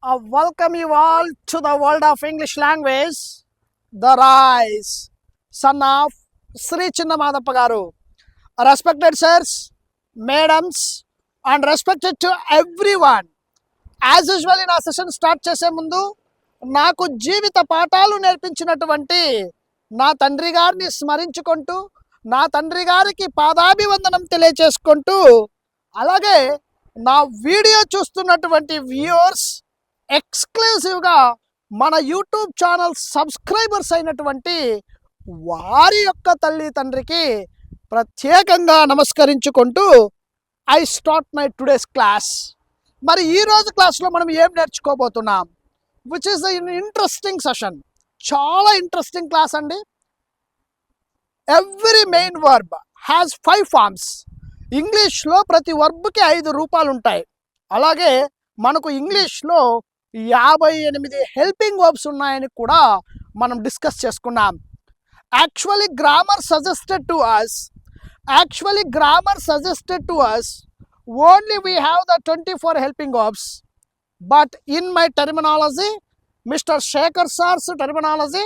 Welcome you all to the world of English language. The rise, son of Sri Chinnamadappa garu. Respected sirs, madams, and respected to everyone. As usual నా session start చేసే ముందు నాకు జీవిత పాఠాలు నేర్పించినటువంటి నా తండ్రి గారిని స్మరించుకుంటూ నా తండ్రి గారికి పాదాభివందనం తెలియచేసుకుంటూ అలాగే నా వీడియో చూస్తున్నటువంటి వ్యూవర్స్ ఎక్స్క్లూజివ్గా మన యూట్యూబ్ ఛానల్ సబ్స్క్రైబర్స్ అయినటువంటి వారి యొక్క తల్లి తండ్రికి ప్రత్యేకంగా నమస్కరించుకుంటూ I start my today's class. మరి ఈరోజు క్లాస్లో మనం ఏం నేర్చుకోబోతున్నాం, విచ్ ఈస్ ఇంట్రెస్టింగ్ సెషన్. చాలా ఇంట్రెస్టింగ్ క్లాస్ అండి. Every main verb has 5 forms. ఇంగ్లీష్లో ప్రతి వర్బ్కి 5 రూపాలు ఉంటాయి. అలాగే మనకు ఇంగ్లీష్లో 58 హెల్పింగ్ వర్బ్స్ ఉన్నాయని కూడా మనం డిస్కస్ చేసుకున్నాం. Actually grammar suggested to us only we have the 24 helping verbs, but in my terminology, Mr. Shekhar sir's terminology,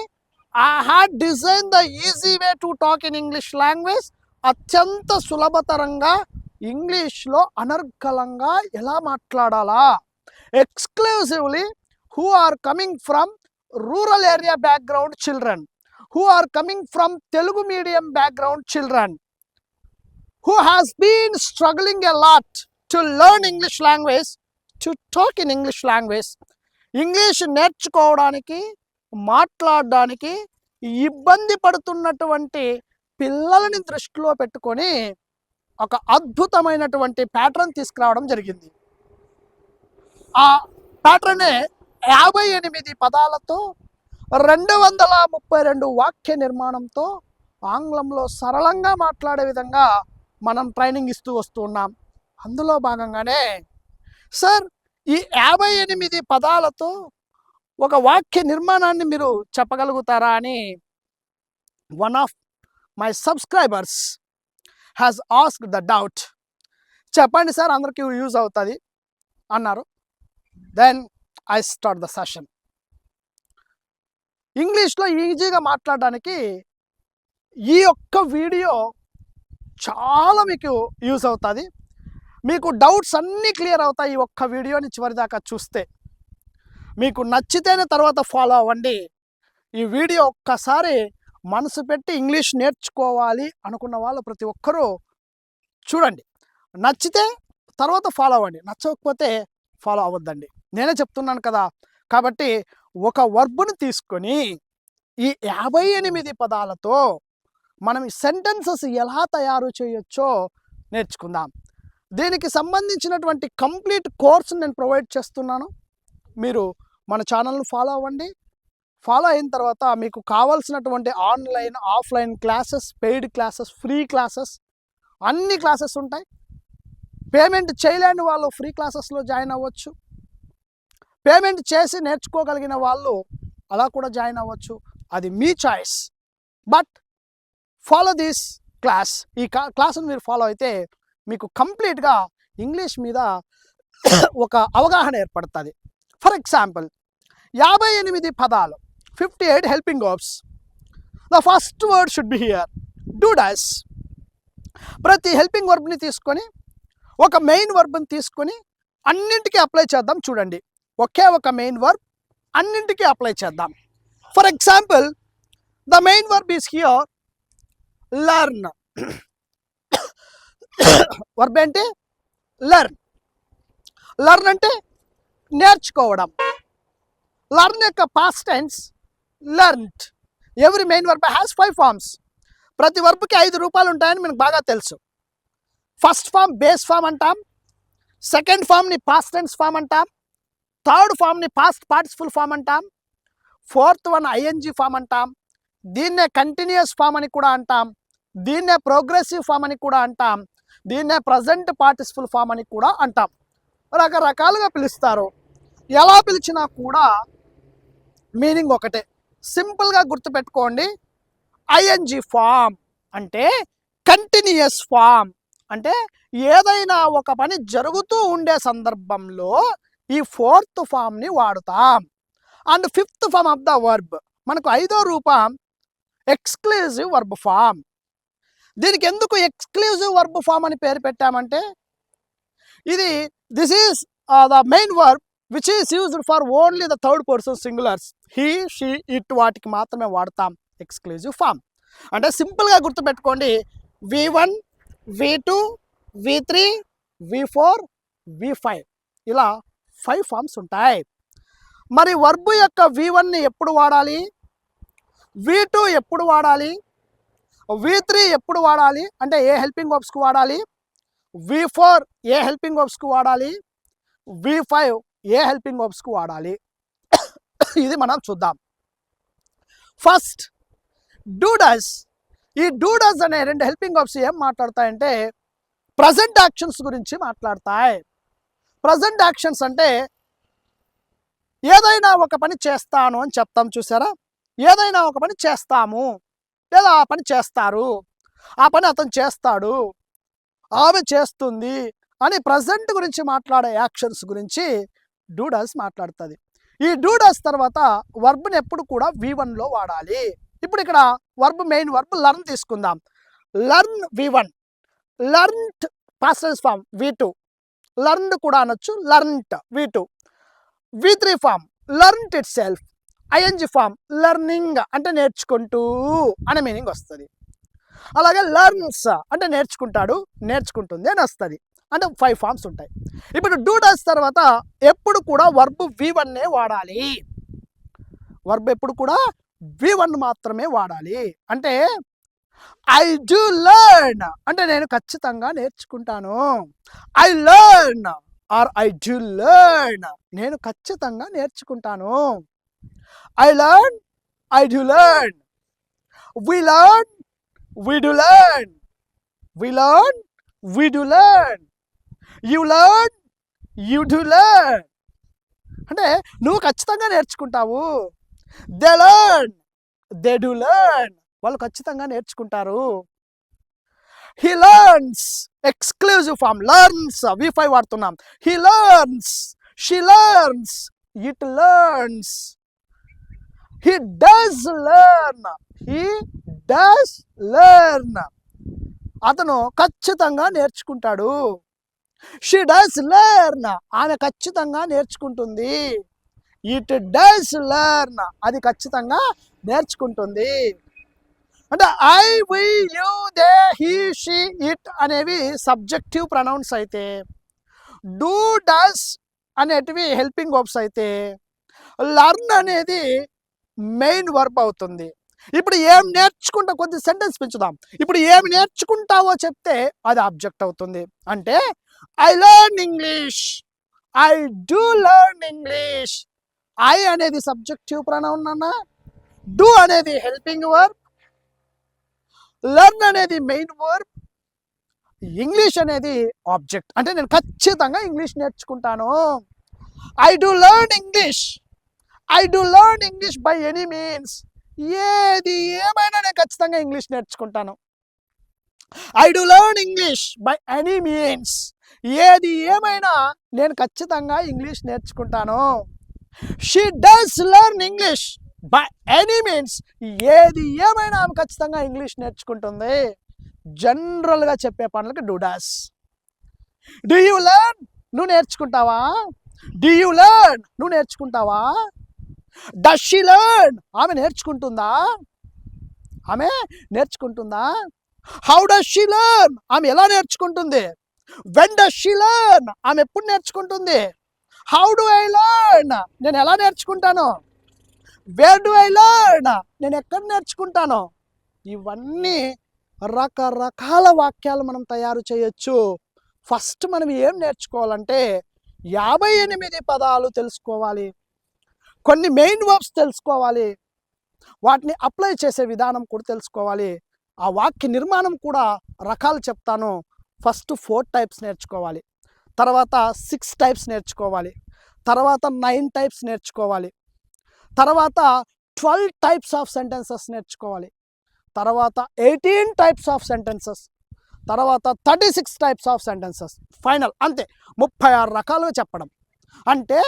I had designed the easy way to talk in English language. అత్యంత సులభతరంగా ఇంగ్లీష్లో అనర్గళంగా ఎలా మాట్లాడాలా, exclusively who are coming from rural area background children, who are coming from Telugu medium background children, who has been struggling a lot to learn English language, to talk in English language. English నేర్చుకోవడానికి మాట్లాడడానికి ఇబ్బంది పడుతున్నటువంటి పిల్లలని దృష్టిలో పెట్టుకొని ఒక అద్భుతమైనటువంటి pattern తీసుకురావడం జరిగింది. ఆ ప్యాటర్నే 58 పదాలతో 232 వాక్య నిర్మాణంతో ఆంగ్లంలో సరళంగా మాట్లాడే విధంగా మనం ట్రైనింగ్ ఇస్తూ వస్తూ ఉన్నాం. అందులో భాగంగానే సార్ ఈ 58 పదాలతో ఒక వాక్య నిర్మాణాన్ని మీరు చెప్పగలుగుతారా అని one of my subscribers has asked the doubt. చెప్పండి సార్, అందరికీ యూజ్ అవుతుంది అన్నారు. Then I start the session. ఇంగ్లీష్లో ఈజీగా మాట్లాడడానికి ఈ ఒక్క వీడియో చాలా మీకు యూజ్ అవుతుంది. మీకు డౌట్స్ అన్నీ క్లియర్ అవుతాయి ఈ ఒక్క వీడియోని చివరిదాకా చూస్తే. మీకు నచ్చితేనే తర్వాత ఫాలో అవ్వండి. ఈ వీడియో ఒక్కసారి మనసు పెట్టి ఇంగ్లీష్ నేర్చుకోవాలి అనుకున్న వాళ్ళు ప్రతి ఒక్కరూ చూడండి. నచ్చితే తర్వాత ఫాలో అవ్వండి, నచ్చకపోతే ఫాలో అవ్వద్దండి. నేనే చెప్తున్నాను కదా. కాబట్టి ఒక వర్బ్ను తీసుకొని ఈ 58 పదాలతో మనం ఈ సెంటెన్సెస్ ఎలా తయారు చేయొచ్చో నేర్చుకుందాం. దీనికి సంబంధించినటువంటి కంప్లీట్ కోర్స్ నేను ప్రొవైడ్ చేస్తున్నాను. మీరు మన ఛానల్ను ఫాలో అవ్వండి. ఫాలో అయిన తర్వాత మీకు కావాల్సినటువంటి online offline classes, paid classes, free classes అన్ని క్లాసెస్ ఉంటాయి. పేమెంట్ చేయలేని వాళ్ళు ఫ్రీ క్లాసెస్లో జాయిన్ అవ్వచ్చు. పేమెంట్ చేసి నేర్చుకోగలిగిన వాళ్ళు అలా కూడా జాయిన్ అవ్వచ్చు. అది మీ choice. But follow this class. ఈ క్లాస్ను మీరు ఫాలో అయితే మీకు కంప్లీట్గా ఇంగ్లీష్ మీద ఒక అవగాహన ఏర్పడుతుంది. ఫర్ ఎగ్జాంపుల్ 58 పదాలు, 58 helping verbs. The first word should be here, do does. ప్రతి హెల్పింగ్ వర్బ్ని తీసుకొని ఒక మెయిన్ వర్బ్ని తీసుకొని అన్నింటికీ అప్లై చేద్దాం. చూడండి, ఒకే ఒక మెయిన్ వర్బ్ అన్నింటికీ అప్లై చేద్దాం. For example the main verb is here learn. Verb ఏంటి? లర్న్. లర్న్ అంటే నేర్చుకోవడం. లర్న్ యొక్క past tense learned. Every main verb has 5 forms. ప్రతి వర్బ్కి 5 రూపాలు ఉంటాయని మనకు బాగా తెలుసు. ఫస్ట్ ఫామ్ బేస్ ఫామ్ అంటాం, సెకండ్ ఫామ్ని పాస్ట్ టెన్స్ ఫామ్ అంటాం, థర్డ్ ఫామ్ని పాస్ట్ పార్టిసిపుల్ ఫామ్ అంటాం, ఫోర్త్ వన్ ఐఎన్జీ ఫామ్ అంటాం, దీన్నే కంటిన్యూస్ ఫామ్ అని కూడా అంటాం, దీన్నే ప్రోగ్రెసివ్ ఫామ్ అని కూడా అంటాం, దీన్నే ప్రజెంట్ పార్టిసిపుల్ ఫామ్ అని కూడా అంటాం. రకరకాలుగా పిలుస్తారు. ఎలా పిలిచినా కూడా మీనింగ్ ఒకటే. సింపుల్గా గుర్తుపెట్టుకోండి. ఐఎన్జీ ఫామ్ అంటే కంటిన్యూయస్ ఫామ్. అంటే ఏదైనా ఒక పని జరుగుతూ ఉండే సందర్భంలో ఈ ఫోర్త్ ఫామ్ని వాడుతాం. And fifth form of the verb మనకు 5వ రూపం ఎక్స్క్లూజివ్ వర్బ్ ఫామ్. దీనికి ఎందుకు ఎక్స్క్లూజివ్ వర్బ్ ఫామ్ అని పేరు పెట్టామంటే ఇది this is the main verb which is used for only the third person singulars. He, she, it వాటికి మాత్రమే వాడతాం ఎక్స్క్లూజివ్ ఫామ్. అంటే సింపుల్గా గుర్తుపెట్టుకోండి, V1, V2, V3, V4, V5 ఇలా 5 ఫామ్స్ ఉంటాయి. మరి వర్బ్ యొక్క V1ని ఎప్పుడు వాడాలి, V2 ఎప్పుడు వాడాలి, V3 ఎప్పుడు వాడాలి అంటే ఏ హెల్పింగ్ వర్బ్స్కి వాడాలి, V4 ఏ హెల్పింగ్ వర్బ్స్కి వాడాలి, V5 ఏ హెల్పింగ్ వర్బ్స్కి వాడాలి ఇది మనం చూద్దాం. First do does. ఈ డూ డస్ అనే 2 హెల్పింగ్ వర్బ్స్ ఏం మాట్లాడతాయంటే ప్రజెంట్ యాక్షన్స్ గురించి మాట్లాడతాయి. ప్రజెంట్ యాక్షన్స్ అంటే ఏదైనా ఒక పని చేస్తాను అని చెప్తాం చూసారా, ఏదైనా ఒక పని చేస్తాము లేదా ఆ పని చేస్తారు, ఆ పని అతను చేస్తాడు, ఆమె చేస్తుంది అని ప్రజెంట్ గురించి మాట్లాడే యాక్షన్స్ గురించి డూ డస్ మాట్లాడుతుంది. ఈ డూ డస్ తర్వాత వర్బ్ని ఎప్పుడు కూడా V1లో వాడాలి. ఇప్పుడు ఇక్కడ వర్బ్ మెయిన్ వర్బ్ లర్న్ తీసుకుందాం. Learn V1, learnt past tense form V2, learned కూడా అనొచ్చు, learnt V2. V3 form learnt itself, ING form learning అంటే నేర్చుకుంటూ అనే మీనింగ్ వస్తుంది. అలాగే లర్న్స్ అంటే నేర్చుకుంటాడు, నేర్చుకుంటుంది అని వస్తుంది. అంటే 5 ఫామ్స్ ఉంటాయి. ఇప్పుడు డూ డస్ తర్వాత ఎప్పుడు కూడా వర్బ్ V1నే వాడాలి. వర్బ్ ఎప్పుడు కూడా V1 మాత్రమే వాడాలి. అంటే ఐ డూ లెర్న్ అంటే నేను ఖచ్చితంగా నేర్చుకుంటాను. I learn or I do learn నేను ఖచ్చితంగా నేర్చుకుంటాను. I learn, I do learn. We learn, we do learn. We learn, we do learn. You learn, you do learn. అంటే నువ్వు ఖచ్చితంగా నేర్చుకుంటావు. They learn, they do learn వాళ్ళు ఖచ్చితంగా నేర్చుకుంటారు. He learns exclusive form learns V5 వాడుతున్నాం. He learns, she learns, it learns. He does learn, he does learn అతను ఖచ్చితంగా నేర్చుకుంటాడు. షీ డస్ లెర్న్ ఆమె ఖచ్చితంగా నేర్చుకుంటుంది. ఇట్ డస్ లెర్న్ అది ఖచ్చితంగా నేర్చుకుంటుంది. అంటే I, we, you, they, he, she, it అనేవి సబ్జెక్టివ్ ప్రొనౌన్స్ అయితే, డూ డస్ అనేటివి హెల్పింగ్ వర్బ్స్ అయితే, లర్న్ అనేది మెయిన్ వర్బ్ అవుతుంది. ఇప్పుడు ఏం నేర్చుకుంటా కొద్ది సెంటెన్స్ పెంచుదాం. ఇప్పుడు ఏమి నేర్చుకుంటావో చెప్తే అది ఆబ్జెక్ట్ అవుతుంది. అంటే I learn English, I do learn English. I అనేది సబ్జెక్టివ్ ప్రొనౌన్ అన్న, డూ అనేది హెల్పింగ్ వర్బ్, లెర్న్ అనేది మెయిన్ వర్బ్, ఇంగ్లీష్ అనేది ఆబ్జెక్ట్. అంటే నేను ఖచ్చితంగా ఇంగ్లీష్ నేర్చుకుంటాను. I do learn English, I do learn English by any means. ఏది ఏమైనా నేను ఖచ్చితంగా ఇంగ్లీష్ నేర్చుకుంటాను. I do learn English by any means. ఏది ఏమైనా నేను ఖచ్చితంగా ఇంగ్లీష్ నేర్చుకుంటాను. She does learn English by any means. ఏది ఏమైనా ఆమె ఖచ్చితంగా ఇంగ్లీష్ నేర్చుకుంటుంది. జనరల్గా చెప్పే పనులకి do does. Do you learn నువ్వు నేర్చుకుంటావా? డూ యూ లెర్న్ నువ్వు నేర్చుకుంటావా? డస్ షీ లెర్న్ ఆమె నేర్చుకుంటుందా? ఆమె నేర్చుకుంటుందా? హౌ డస్ షీ లెర్న్ ఆమె ఎలా నేర్చుకుంటుంది? వెన్ డస్ షీ లెర్న్ ఆమె ఎప్పుడు నేర్చుకుంటుంది? హౌ డు ఐ లెర్న్ నేను ఎలా నేర్చుకుంటాను? వేర్ డు ఐ లెర్న్ నేను ఎక్కడ నేర్చుకుంటాను? ఇవన్నీ రకరకాల వాక్యాలు మనం తయారు చేయొచ్చు. ఫస్ట్ మనం ఏం నేర్చుకోవాలంటే 58 పదాలు తెలుసుకోవాలి, కొన్ని మెయిన్ వర్బ్స్ తెలుసుకోవాలి, వాటిని అప్లై చేసే విధానం కూడా తెలుసుకోవాలి. ఆ వాక్య నిర్మాణం కూడా రకాలు చెప్తాను. ఫస్ట్ 4 టైప్స్ నేర్చుకోవాలి, తర్వాత 6 టైప్స్ నేర్చుకోవాలి, తర్వాత 9 టైప్స్ నేర్చుకోవాలి, తర్వాత 12 టైప్స్ ఆఫ్ సెంటెన్సెస్ నేర్చుకోవాలి, తర్వాత 18 టైప్స్ ఆఫ్ సెంటెన్సెస్, తర్వాత 36 టైప్స్ ఆఫ్ సెంటెన్సెస్. ఫైనల్ అంతే 36 రకాలుగా చెప్పడం. అంటే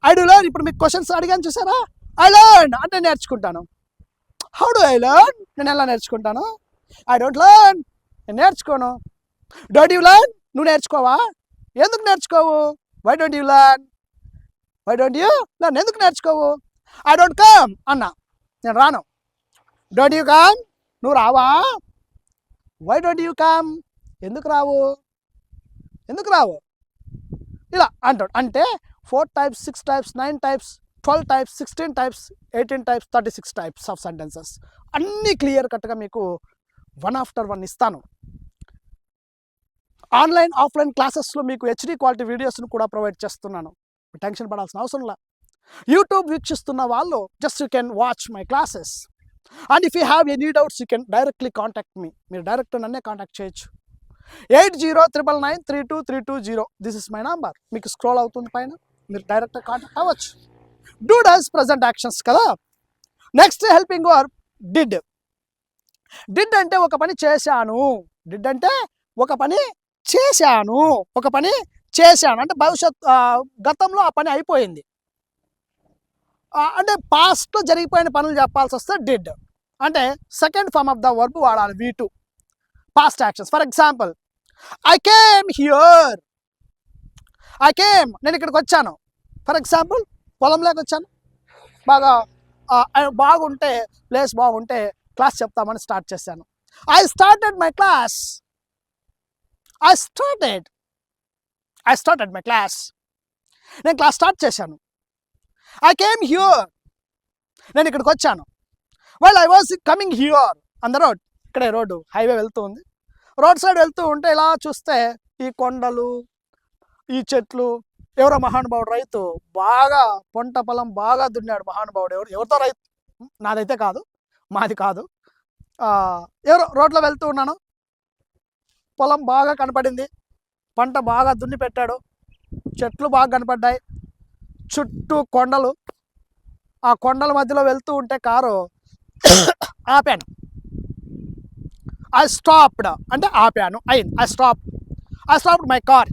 ఐ డు లెర్న్. ఇప్పుడు మీకు క్వశ్చన్స్ అడిగాను చూసారా, ఐ లెర్న్ అంటే నేర్చుకుంటాను. హౌ డు ఐ లెర్న్, నేను ఎలా నేర్చుకుంటాను? ఐ డోంట్ లెర్న్, నేను నేర్చుకోను. డోంట్ యూ లెర్న్, నువ్వు నేర్చుకోవా? ఎందుకు నేర్చుకోవు? Why don't you learn, why don't you learn, ఎందుకు నేర్చుకోవు? ఐ డోంట్ కమ్ అన్నా, నేను రాను. డోంట్ యూ కమ్, నువ్వు రావా? వై డోంట్ యూ కమ్, ఎందుకు రావు, ఎందుకు రావు? ఇలా అంటాడు. అంటే 4 types, 6 types, 9 types, 12 types, 16 types, 18 types, 36 types of sentences అన్నీ క్లియర్ కట్గా మీకు వన్ ఆఫ్టర్ వన్ ఇస్తాను. ఆన్లైన్ ఆఫ్లైన్ క్లాసెస్లో మీకు హెచ్డి క్వాలిటీ వీడియోస్ను కూడా ప్రొవైడ్ చేస్తున్నాను. టెన్షన్ పడాల్సిన అవసరం లేదు. యూట్యూబ్ వీక్షిస్తున్న వాళ్ళు just you can watch my classes. And if you have any doubts you can directly contact me. మీరు డైరెక్ట్ నన్నే కాంటాక్ట్ చేయొచ్చు. 8099932320 దిస్ ఇస్ మై నంబర్. మీకు స్క్రోల్ అవుతుంది పైన, మీరు డైరెక్ట్గా కాంటాక్ట్ అవ్వచ్చు. డూ డస్ ప్రజెంట్ యాక్షన్స్ కదా. Next helping verb did. Did అంటే ఒక పని చేశాను. డిడ్ అంటే ఒక పని చేశాను, ఒక పని చేశాను అంటే గతంలో ఆ పని అయిపోయింది. అంటే పాస్ట్లో జరిగిపోయిన పనులు చెప్పాల్సి వస్తే డిడ్. అంటే second form of the verb వాడాలి, V2 past actions. For example, I came here. I came, నేను ఇక్కడికి వచ్చాను. ఫర్ ఎగ్జాంపుల్, పొలంలోకి వచ్చాను. బాగుంటే ప్లేస్ బాగుంటే క్లాస్ చెప్తామని స్టార్ట్ చేశాను. I started my class. I started my class. నేను క్లాస్ స్టార్ట్ చేశాను. ఐ కేమ్ హియర్, నేను ఇక్కడికి వచ్చాను. Well I was coming here on the road. ఇక్కడే రోడ్డు, హైవే వెళ్తూ ఉంది. రోడ్ సైడ్ వెళ్తూ ఉంటే ఇలా చూస్తే ఈ కొండలు, ఈ చెట్లు. ఎవరో మహానుభావుడు రైతు బాగా పంట పొలం బాగా దున్నాడు మహానుభావుడు. ఎవరితో రైతు, నాదైతే కాదు, మాది కాదు. ఎవరో రోడ్లో వెళ్తూ ఉన్నాను, పొలం బాగా కనపడింది, పంట బాగా దున్ని పెట్టాడు, చెట్లు బాగా కనపడ్డాయి, చుట్టూ కొండలు. ఆ కొండల మధ్యలో వెళ్తూ ఉంటే కారు ఆపాను. ఐ స్టాప్డ్ అంటే ఆపాను అయింది. I stopped my car.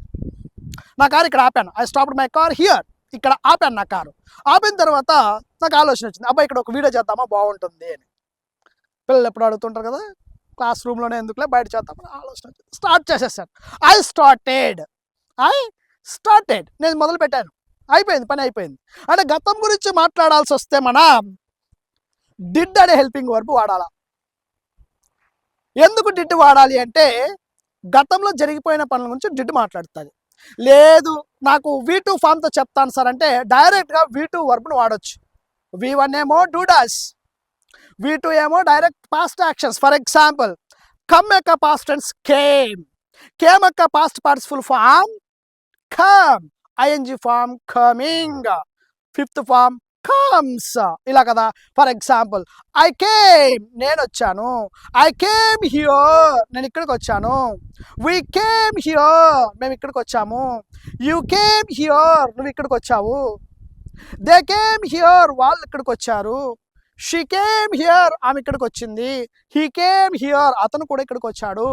నా కారు ఇక్కడ ఆపాను. I stopped my car here, ఇక్కడ ఆపాను నా కారు. ఆపిన తర్వాత నాకు ఆలోచన వచ్చింది, అబ్బాయి ఇక్కడ ఒక వీడియో చేద్దామా బాగుంటుంది అని. పిల్లలు ఎప్పుడు అడుగుతుంటారు కదా, క్లాస్ రూమ్లోనే ఎందుకులే బయట చేద్దామని ఆలోచన వచ్చింది. స్టార్ట్ చేసేసాను. ఐ స్టార్టెడ్, నేను మొదలు పెట్టాను. అయిపోయింది, పని అయిపోయింది. అంటే గతం గురించి మాట్లాడాల్సి వస్తే మనం డిడ్ అనే హెల్పింగ్ వర్బ్ వాడాలా. ఎందుకు డిడ్ వాడాలి అంటే గతంలో జరిగిపోయిన పనుల గురించి డిడ్ మాట్లాడుతుంది. లేదు నాకు V2 ఫామ్తో చెప్తాను సార్ అంటే డైరెక్ట్గా V2 వర్బ్ను వాడచ్చు. V1 ఏమో డూ డస్, V2 ఏమో direct past actions. For example, come యొక్క పాస్ట్ టెన్స్ కేమ్, కేమ్ యొక్క past participle form come, ING form coming, fifth form comes, ఇలా కదా. ఫర్ ఎగ్జాంపుల్, ఐ కేమ్, నేను వచ్చాను. ఐ కేమ్ హియర్, నేను ఇక్కడికి వచ్చాను. వీ కేమ్ హియర్, మేము ఇక్కడికి వచ్చాము. యూ కేమ్ హియర్, నువ్వు ఇక్కడికి వచ్చావు. దే కేమ్ హియర్, వాళ్ళు ఇక్కడికి వచ్చారు. షీ కేమ్ హియర్, ఆమె ఇక్కడికి వచ్చింది. హీ కేమ్ హియర్, అతను కూడా ఇక్కడికి వచ్చాడు.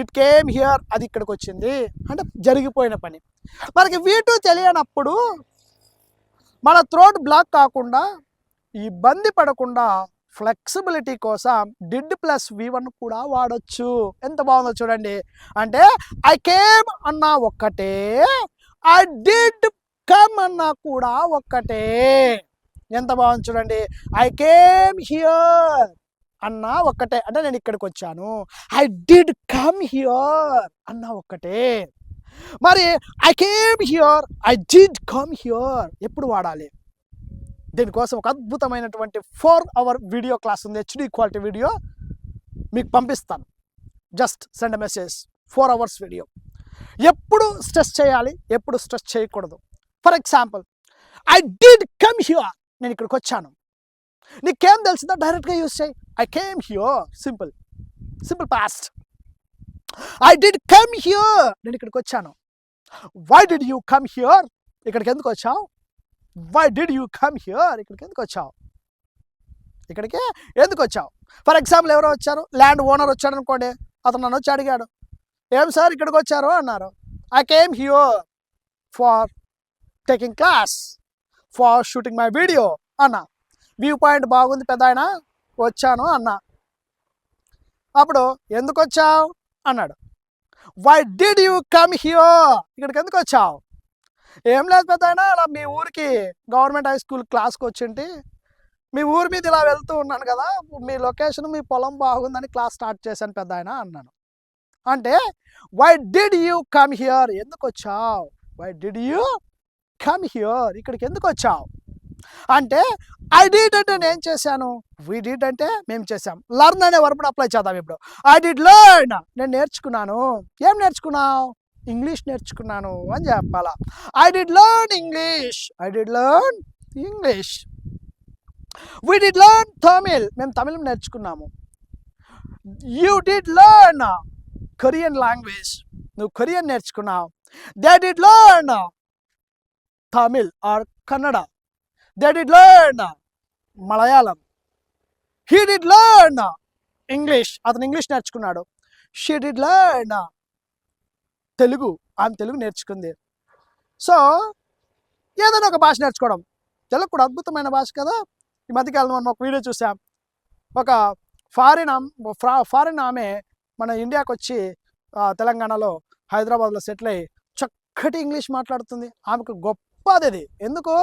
ఇట్ కేమ్ హియర్, అది ఇక్కడికి వచ్చింది. అంటే జరిగిపోయిన పని. మనకి V2 తెలియనప్పుడు మన థ్రోట్ బ్లాక్ కాకుండా, ఇబ్బంది పడకుండా ఫ్లెక్సిబిలిటీ కోసం డిడ్ ప్లస్ V1 కూడా వాడచ్చు. ఎంత బాగుందో చూడండి. అంటే ఐ కేమ్ అన్నా ఒక్కటే, ఐ డిడ్ కమ్ అన్నా కూడా ఒక్కటే. ఎంత బాగుంది చూడండి. ఐ కేమ్ హియర్ అన్నా ఒక్కటే, అంటే నేను ఇక్కడికి వచ్చాను. ఐ డిడ్ కమ్ హియర్ అన్నా ఒక్కటే. మరి I came here, I did come here ఎప్పుడు వాడాలి? దీనికోసం ఒక అద్భుతమైనటువంటి 4 hour వీడియో క్లాస్ ఉంది, హెచ్డి క్వాలిటీ వీడియో మీకు పంపిస్తాను. Just send a message, 4 hours video. ఎప్పుడు స్ట్రెస్ చేయాలి, ఎప్పుడు స్ట్రెస్ చేయకూడదు. For example, I did come here, నేను ఇక్కడికి వచ్చాను. నీకేం తెలిసిందో డైరెక్ట్గా యూజ్ చేయి. I came here, simple past. I did come here, నేను ఇక్కడికి వచ్చాను. Why did you come here, ఇక్కడికి ఎందుకు వచ్చావు? Why did you come here, ఇక్కడికి ఎందుకు వచ్చావు? ఇక్కడికి ఎందుకు వచ్చావు? ఫర్ ఎగ్జాంపుల్, ఎవరో వచ్చారు, ల్యాండ్ ఓనర్ వచ్చాడు అనుకోండి. అతను నన్ను వచ్చి అడిగాడు, ఏం సార్ ఇక్కడికి వచ్చారు అన్నారు. I came here for taking class for shooting my video అన్న. వ్యూ పాయింట్ బాగుంది పెద్ద ఆయన, వచ్చాను అన్న. అప్పుడు ఎందుకు వచ్చావు అన్నాడు. Why did you come here, ఇక్కడికి ఎందుకు వచ్చావు? ఏం లేదు పెద్ద ఆయన, అలా మీ ఊరికి గవర్నమెంట్ హై స్కూల్ క్లాస్కి వచ్చింటి, మీ ఊరి మీద ఇలా వెళ్తూ ఉన్నాను కదా, మీ లొకేషన్ మీ పొలం బాగుందని క్లాస్ స్టార్ట్ చేశాను పెద్ద ఆయన అన్నాను. అంటే why did you come here, ఎందుకు వచ్చావు? Why did you come here, ఇక్కడికి ఎందుకు వచ్చావు అంటే ఐ డిడ్ అంటే నేను చేశాను, వీ డిడ్ అంటే మేము చేసాం. లర్న్ అనే వర్బ్ని అప్లై చేద్దాం ఇప్పుడు. ఐ డిడ్ లెర్న్, నేను నేర్చుకున్నాను. ఏం నేర్చుకున్నావు? ఇంగ్లీష్ నేర్చుకున్నాను అని చెప్పాలా. I did learn English, I did learn English. We did learn Tamil, మేము తమిళం నేర్చుకున్నాము. You did learn Korean language, నువ్వు కొరియన్ నేర్చుకున్నావు. They did learn Tamil or Kannada, they did learn Malayalam. He did learn English, అతను ఇంగ్లీష్ నేర్చుకున్నాడు. షీ డిడ్ లెర్న్ తెలుగు, ఆమె తెలుగు నేర్చుకుంది. So ఏదైనా ఒక భాష నేర్చుకోవడం, తెలుగు కూడా అద్భుతమైన భాష కదా. ఈ మధ్యకాలంలో మనం ఒక వీడియో చూసాం, ఒక ఫారిన్ ఆమె మన ఇండియాకి వచ్చి తెలంగాణలో హైదరాబాద్లో సెటిల్ అయ్యి చక్కటి ఇంగ్లీష్ మాట్లాడుతుంది. ఆమెకు గొప్పది అది. ఎందుకు?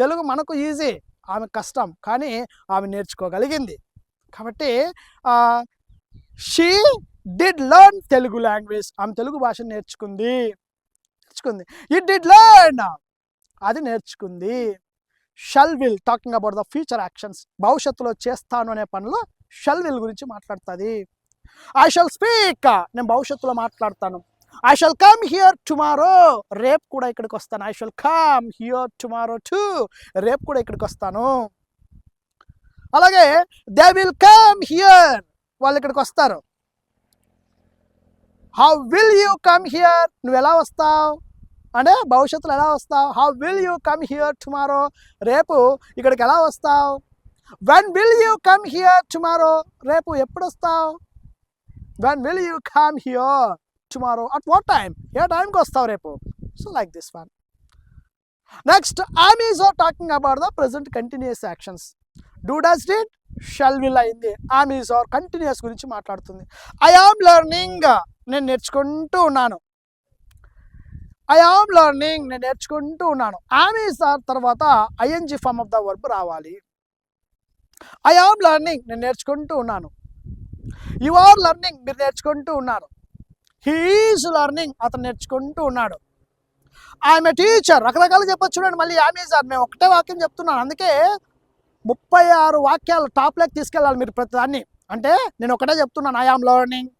తెలుగు మనకు ఈజీ, ఆమె కష్టం, కానీ ఆమె నేర్చుకోగలిగింది. కాబట్టి she did learn Telugu language, ఆమె తెలుగు భాష నేర్చుకుంది. ఇట్ డిడ్ లెర్న్, అది నేర్చుకుంది. Shall will talking about the future actions, భవిష్యత్తులో చేస్తాను అనే పనిలో షల్ విల్ గురించి మాట్లాడుతుంది. ఐ షల్ స్పీక్, నేను భవిష్యత్తులో మాట్లాడతాను. I shall come here tomorrow, రేపు కూడా ఇక్కడికి వస్తాను. I shall come here tomorrow to, రేపు కూడా ఇక్కడికి వస్తాను. అలాగే దే విల్ కమ్ హియర్, వాళ్ళు ఇక్కడికి వస్తారు. How will you come here, నువ్వు ఎలా వస్తావు అంటే భవిష్యత్తులో ఎలా వస్తావు. How will you come here tomorrow, రేపు ఇక్కడికి ఎలా వస్తావు. When will you come here tomorrow, రేపు ఎప్పుడు వస్తావు. When will you come here tomorrow, at what time, ఏ టైంకి వస్తావు రేపు. So like this one. Next am is are talking about the present continuous actions. Do does did shall will అయింది. Am is are continuous గురించి మాట్లాడుతుంది. I am learning, నేను నేర్చుకుంటూ ఉన్నాను. ఐ ఆమ్ లెర్నింగ్, నేను నేర్చుకుంటూ ఉన్నాను. ఐమ్ ఈజ్ ఆర్ తర్వాత ING form of the verb రావాలి. ఐ ఆమ్ లెర్నింగ్, నేను నేర్చుకుంటూ ఉన్నాను. యు ఆర్ లెర్నింగ్, మీరు నేర్చుకుంటూ ఉన్నారు. హీ ఈజ్ లెర్నింగ్, అతను నేర్చుకుంటూ ఉన్నాడు. ఐఎమ్ ఏ టీచర్, రకరకాలు చెప్పొచ్చు చూడండి. మళ్ళీ ఐఎమ్ ఈజ్ ఆర్, మేము ఒకటే వాక్యం చెప్తున్నాను. అందుకే 36 వాక్యాలు టాప్లోకి తీసుకెళ్ళాలి మీరు ప్రతిదాన్ని. అంటే నేను ఒకటే చెప్తున్నాను, I am learning,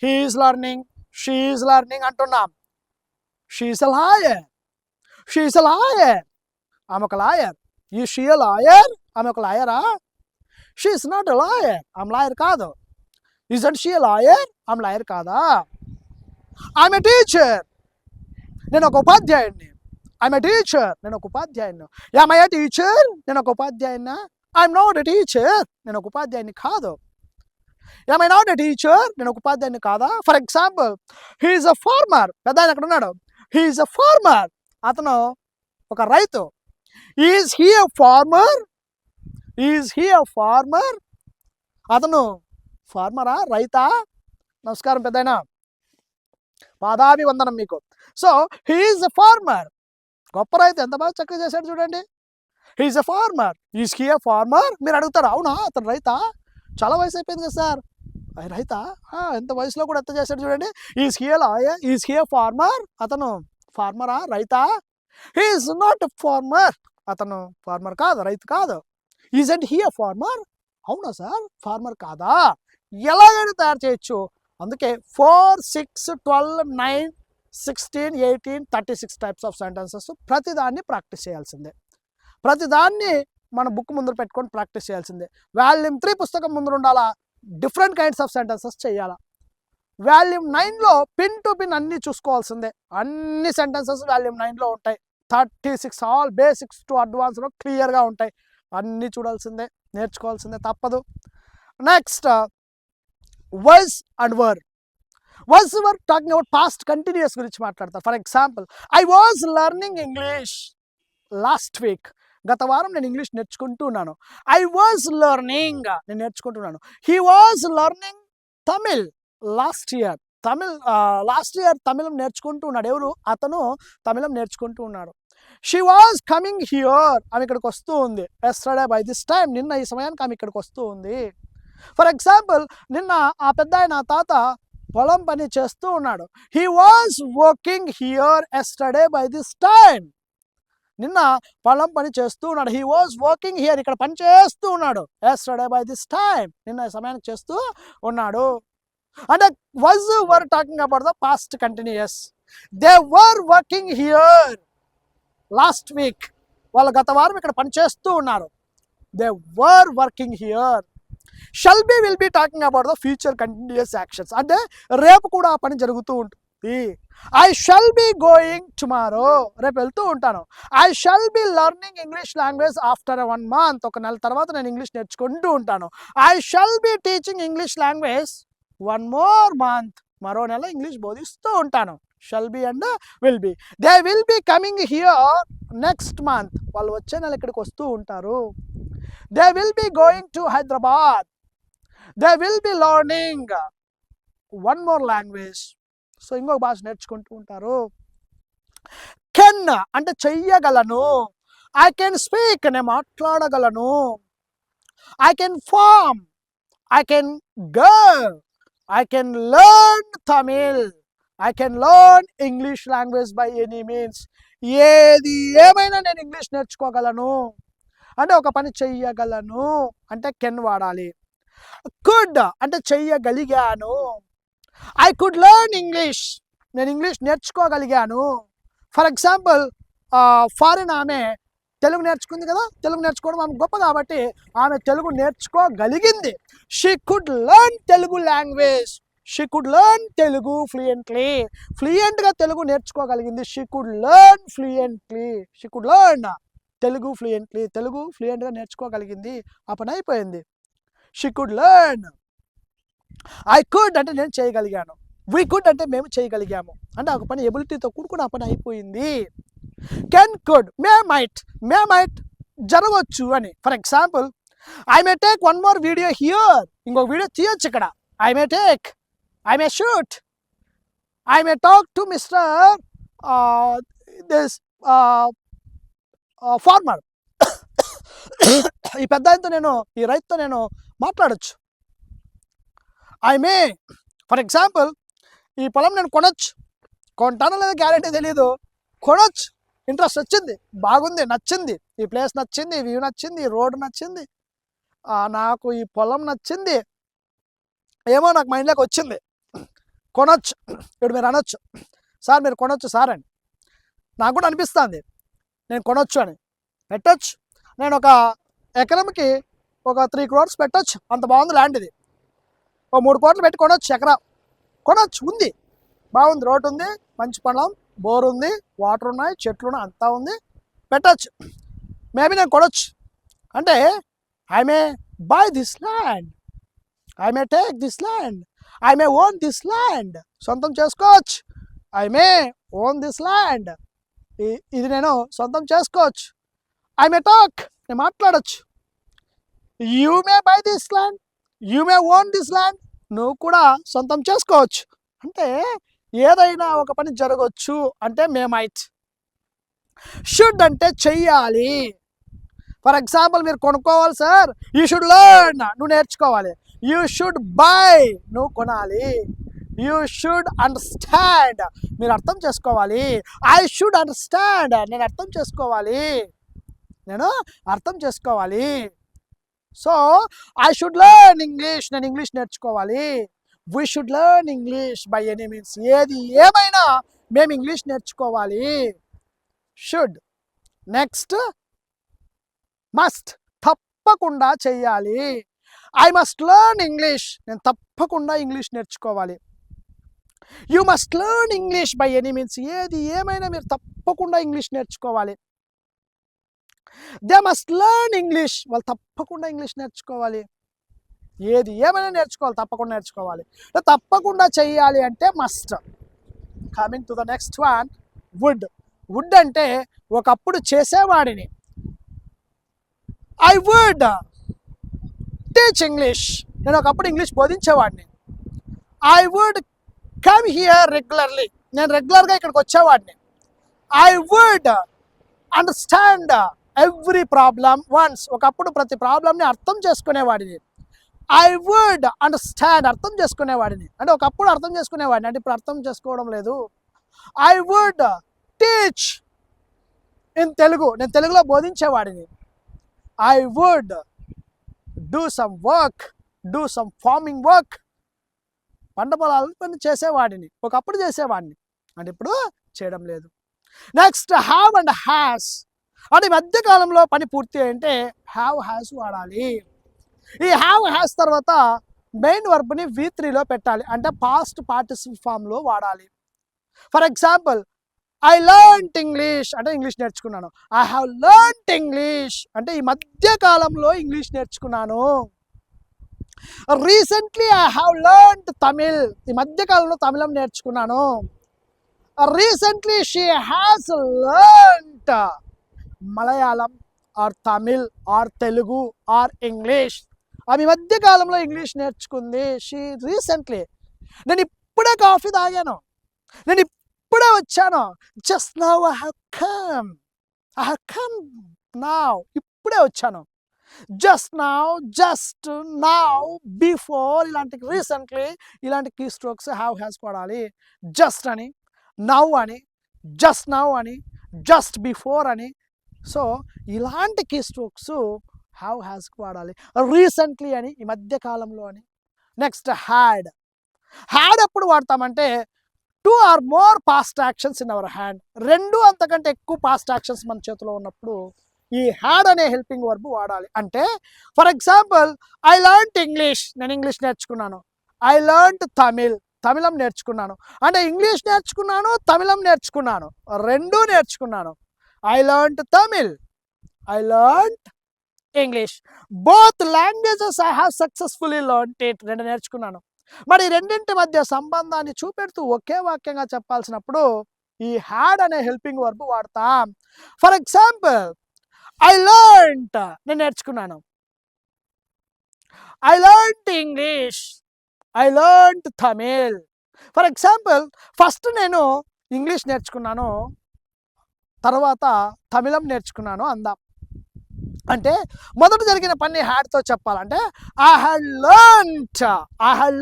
he is learning, she is learning అంటున్నాం. She is a lawyer, she is a lawyer, ఆమె ఒక lawyer. Is she a lawyer, ఆమె ఒక లాయరా. She is not a lawyer, ఆమె లాయర్ కాదు. ఇజంట్ షీ ఎ లాయర్, ఆమె lawyer కాదా. ఐఎమ్ ఏ టీచర్, నేను ఒక ఉపాధ్యాయుడిని. ఐఎమ్ ఏ టీచర్, నేను ఒక ఉపాధ్యాయుని. యామ్ ఐ ఏ టీచర్, నేను ఒక ఉపాధ్యాయునా. ఐఎమ్ నాట్ ఎ టీచర్, నేను ఒక ఉపాధ్యాయుని కాదు. Am I not a teacher, నేను ఒక ఉపాధ్యాయుని కాదా. For example, he is a farmer, పెద్ద ఆయన అక్కడ ఉన్నాడు. హీ ఈజ్ అ ఫార్మర్, అతను ఒక రైతు. Is he a farmer, is he a farmer, అతను ఫార్మరా, రైతా. నమస్కారం పెద్దాయన, పాదాభివందనం మీకు. So he is a farmer, గొప్ప రైతు, ఎంత బాగా చక్కగా చేశాడు చూడండి. He is a farmer, is he a farmer. మీరు అడుగుతారు, అవునా అతను రైతా, చాలా వయసు అయిపోయింది కదా సార్. రైతా, ఎంత వయసులో కూడా ఎంత చేశాడు చూడండి. Is he a lawyer, is he a farmer, అతను ఫార్మరా, రైతా. He is not a farmer, అతను ఫార్మర్ కాదు, రైతు కాదు. ఈజంట్ హీ అ ఫార్మర్, అవునా సార్ ఫార్మర్ కాదా. ఎలాగైనా తయారు చేయొచ్చు. అందుకే 4, 6, 12, 9, 16, 18, 36 టైప్స్ ఆఫ్ సెంటెన్సెస్. ప్రతిదాన్ని ప్రాక్టీస్ చేయాల్సిందే. ప్రతిదాన్ని మన బుక్ ముందు పెట్టుకొని ప్రాక్టీస్ చేయాల్సిందే. వాల్యూమ్ 3 పుస్తకం ముందు ఉండాలా, డిఫరెంట్ కైండ్స్ ఆఫ్ సెంటెన్సెస్ చేయాలా. వాల్యూమ్ 9లో పిన్ టు పిన్ అన్నీ చూసుకోవాల్సిందే. అన్ని సెంటెన్సెస్ వాల్యూమ్ 9లో ఉంటాయి. 36 ఆల్ బేసిక్స్ టు అడ్వాన్స్లో క్లియర్గా ఉంటాయి. అన్నీ చూడాల్సిందే, నేర్చుకోవాల్సిందే, తప్పదు. Next was and were. Was were talking about past continuous గురించి మాట్లాడతారు. For example, I was learning English, last week, గత వారం నేను ఇంగ్లీష్ నేర్చుకుంటూ ఉన్నాను. ఐ వాజ్ లెర్నింగ్, నేను నేర్చుకుంటున్నాను. He was learning Tamil last year. Last year తమిళం నేర్చుకుంటూ ఉన్నాడు. ఎవరు? అతను తమిళం నేర్చుకుంటూ ఉన్నాడు. షీ వాజ్ కమింగ్ హియర్, ఆమె ఇక్కడికి వస్తూ ఉంది. ఎస్టర్డే బై దిస్ టైం, నిన్న ఈ సమయానికి ఆమె ఇక్కడికి వస్తూ ఉంది. ఫర్ ఎగ్జాంపుల్, నిన్న ఆ పెద్ద ఆయన తాత పొలం పని చేస్తూ ఉన్నాడు. He was working here yesterday by this time, నిన్న పొలం పని చేస్తూ ఉన్నాడు. హీ వాజ్ వర్కింగ్ హియర్, ఇక్కడ పని చేస్తూ ఉన్నాడు. ఎస్టర్డే బై దిస్ టైం, నిన్న ఈ సమయానికి చేస్తూ ఉన్నాడు. అంటే was were talking about the past continuous. They were working here last week, వాళ్ళు గత వారం ఇక్కడ పని చేస్తూ ఉన్నారు. They were working here. Shall be will be talking about the future continuous actions, అంటే రేపు కూడా ఆ పని జరుగుతూ ఉంటుంది. I shall be going tomorrow, రేపు వెళ్తూ ఉంటాను. I shall be learning English language after 1 month, ఒక నెల తర్వాత నేను ఇంగ్లీష్ నేర్చుకుంటూ ఉంటాను. I shall be teaching English language 1 more month, మరో నెల ఇంగ్లీష్ బోధిస్తూ ఉంటాను. Shall be and will be. They will be coming here next month, వాళ్ళు వచ్చే నెల ఇక్కడికి వస్తూ ఉంటారు. They will be going to Hyderabad. They will be learning 1 more language, so ఇంకొక భాష నేర్చుకుంటూ ఉంటారు. కెన్ అంటే చెయ్యగలను. ఐ కెన్ స్పీక్, నేను మాట్లాడగలను. I can farm, I can go, I can learn Tamil, I can learn English language by any means. ఏది ఏమైనా నేను ఇంగ్లీష్ నేర్చుకోగలను, అంటే ఒక పని చెయ్యగలను అంటే కెన్ వాడాలి. కుడ్ అంటే చెయ్యగలిగాను. ఐ కుడ్ లెర్న్ ఇంగ్లీష్, నేను ఇంగ్లీష్ నేర్చుకోగలిగాను. ఫర్ ఎగ్జాంపుల్, ఫారిన్ ఆమె తెలుగు నేర్చుకుంది కదా, తెలుగు నేర్చుకోవడం ఆమె గొప్ప కాబట్టి ఆమె తెలుగు నేర్చుకోగలిగింది. She could learn Telugu language, she could learn Telugu fluently, ఫ్లూయెంట్గా తెలుగు నేర్చుకోగలిగింది. She could learn fluently, she could learn Telugu fluently, Telugu ఫ్లూయెంట్గా నేర్చుకోగలిగింది. ఆ పని అయిపోయింది. She could learn. I could అంటే నేను చేయగలిగాను. వీ కుడ్ అంటే మేము చేయగలిగాము, అంటే ఒక పని ఎబిలిటీతో కూడుకుని ఆ పని అయిపోయింది. కెన్, కుడ్, మే మైట్ జరగవచ్చు అని. For example, I may take 1 more video here, ఇంకొక వీడియో తీయొచ్చు ఇక్కడ. I may take, I may shoot, I may talk to mister this farmer. ఈ పెద్ద ఆయనతో నేను, ఈ రైతుతో నేను మాట్లాడచ్చు. ఐ మే, ఫర్ ఎగ్జాంపుల్, ఈ పొలం నేను కొనొచ్చు. కొంటానో లేదా గ్యారెంటీ తెలియదు, కొనొచ్చు. ఇంట్రెస్ట్ వచ్చింది, బాగుంది, నచ్చింది, ఈ ప్లేస్ నచ్చింది, వ్యూ నచ్చింది, రోడ్ నచ్చింది, నాకు ఈ పొలం నచ్చింది, ఏమో నాకు మైండ్లోకి వచ్చింది, కొనొచ్చు. ఇప్పుడు మీరు అనొచ్చు, సార్ మీరు కొనొచ్చు సార్ అని. నాకు కూడా అనిపిస్తుంది నేను కొనొచ్చు అని. పెట్టొచ్చు. నేను ఒక ఎకరంకి ఒక 3 crores పెట్టొచ్చు, అంత బాగుంది ల్యాండ్ ఇది. ఒక 3 కోట్లు పెట్టి కొనొచ్చు ఎకరా, కొనొచ్చు. ఉంది, బాగుంది, రోడ్ ఉంది, మంచి పొలం, బోర్ ఉంది, వాటర్ ఉన్నాయి, చెట్లు ఉన్నాయి, అంతా ఉంది, పెట్టచ్చు. మేబీ నేను కొనొచ్చు. అంటే I may by this land, I may take this land, I may own this land, సొంతం చేసుకోవచ్చు. I may own this land, ఇది నేను సొంతం చేసుకోవచ్చు. ఐ మే టాక్, నేను మాట్లాడచ్చు. You may by this land, you may own this land, నువ్వు కూడా సొంతం చేసుకోవచ్చు. అంటే ఏదైనా ఒక పని జరగవచ్చు అంటే మే మైట్. షుడ్ అంటే చెయ్యాలి. ఫర్ ఎగ్జాంపుల్, మీరు కొనుక్కోవాలి సార్, యూ షుడ్ లెర్న్, నువ్వు నేర్చుకోవాలి. యూ షుడ్ బై, నువ్వు కొనాలి. యూ షుడ్ అండర్స్టాండ్, మీరు అర్థం చేసుకోవాలి. ఐ షుడ్ అండర్స్టాండ్, నేను అర్థం చేసుకోవాలి, నేను అర్థం చేసుకోవాలి. So I should learn English, నేను ఇంగ్లీష్ నేర్చుకోవాలి. We should learn English by any means, ఏది ఏమైనా మేము ఇంగ్లీష్ నేర్చుకోవాలి. షుడ్. నెక్స్ట్, మస్ట్, తప్పకుండా చెయ్యాలి. ఐ మస్ట్ లెర్న్ ఇంగ్లీష్, నేను తప్పకుండా ఇంగ్లీష్ నేర్చుకోవాలి. You must learn English by any means, ఏది ఏమైనా మీరు తప్పకుండా ఇంగ్లీష్ నేర్చుకోవాలి. దే మస్ట్ లెర్న్ ఇంగ్లీష్, వాళ్ళు తప్పకుండా ఇంగ్లీష్ నేర్చుకోవాలి. ఏది ఏమైనా నేర్చుకోవాలి, తప్పకుండా నేర్చుకోవాలి. తప్పకుండా చెయ్యాలి అంటే must. Coming to the next one, would. Would అంటే ఒకప్పుడు చేసేవాడిని. ఐ వుడ్ టీచ్ ఇంగ్లీష్, నేను ఒకప్పుడు ఇంగ్లీష్ బోధించేవాడిని. I would come here regularly, నేను రెగ్యులర్గా ఇక్కడికి వచ్చేవాడిని. I would understand every problem once, ఒకప్పుడు ప్రతి ప్రాబ్లమ్ని అర్థం చేసుకునేవాడిని. ఐ వుడ్ అండర్స్టాండ్, అర్థం చేసుకునేవాడిని అంటే ఒకప్పుడు అర్థం చేసుకునేవాడిని, అంటే ఇప్పుడు అర్థం చేసుకోవడం లేదు. I would teach in Telugu, నేను తెలుగులో బోధించేవాడిని. I would do some work, do some farming work, పంట పొలాలు పని చేసేవాడిని, ఒకప్పుడు చేసేవాడిని అంటే ఇప్పుడు చేయడం లేదు. నెక్స్ట్ హ్యావ్ అండ్ హ్యాస్, అంటే ఈ మధ్యకాలంలో పని పూర్తి అంటే హ్యావ్ హ్యాస్ వాడాలి. ఈ హ్యావ్ హ్యాస్ తర్వాత మెయిన్ వర్బ్ని V3లో పెట్టాలి, అంటే పాస్ట్ పార్టిసిపల్ ఫామ్లో వాడాలి. For example, I learnt English అంటే ఇంగ్లీష్ నేర్చుకున్నాను. ఐ హ్యావ్ లర్న్ట్ ఇంగ్లీష్ అంటే ఈ మధ్యకాలంలో ఇంగ్లీష్ నేర్చుకున్నాను. Recently I have learnt Tamil, ఈ మధ్యకాలంలో తమిళం నేర్చుకున్నాను. Recently she has learnt Malayalam or Tamil or Telugu or English, ఆమె మధ్యకాలంలో ఇంగ్లీష్ నేర్చుకుంది. షీ రీసెంట్లీ, నేను ఇప్పుడే కాఫీ తాగాను, నేను ఇప్పుడే వచ్చాను. Just now I have come now, ఇప్పుడే వచ్చాను. జస్ట్ నౌ బిఫోర్, ఇలాంటి రీసెంట్లీ ఇలాంటి కీ స్ట్రోక్స్ హ్యావ్ హ్యాస్ వాడాలి. జస్ట్ అని, నౌ అని, జస్ట్ నౌ అని, జస్ట్ బిఫోర్ అని. సో ఇలాంటి కీ స్ట్రోక్స్ హ్యావ్ హ్యాస్కి వాడాలి. రీసెంట్లీ అని, ఈ మధ్యకాలంలో అని. నెక్స్ట్ హ్యాడ్ ఎప్పుడు వాడతామంటే 2 or more past actions in our hand, 2 అంతకంటే ఎక్కువ పాస్ట్ యాక్షన్స్ మన చేతిలో ఉన్నప్పుడు ఈ హ్యాడ్ అనే హెల్పింగ్ వర్బ్ వాడాలి. అంటే for example, I learnt English, నేను ఇంగ్లీష్ నేర్చుకున్నాను. ఐ లర్న్ట్ తమిళం నేర్చుకున్నాను, అంటే ఇంగ్లీష్ నేర్చుకున్నాను, తమిళం నేర్చుకున్నాను, 2 నేర్చుకున్నాను. I learnt Tamil, I learnt English, both languages I have successfully learnt it, 2 నేర్చుకున్నాను. మరి రెండింటి మధ్య సంబంధాన్ని చూపెడుతూ ఒకే వాక్యంగా చెప్పాల్సినప్పుడు ఈ హ్యాడ్ అనే హెల్పింగ్ వర్బ్ వాడతాం. ఫర్ ఎగ్జాంపుల్, ఐ లర్న్ట్, నేను నేర్చుకున్నాను. I learnt English, I learnt Tamil. For example, first నేను ఇంగ్లీష్ నేర్చుకున్నాను, తర్వాత తమిళం నేర్చుకున్నాను అందాం. అంటే మొదట జరిగిన పని హ్యాడ్తో చెప్పాలంటే I had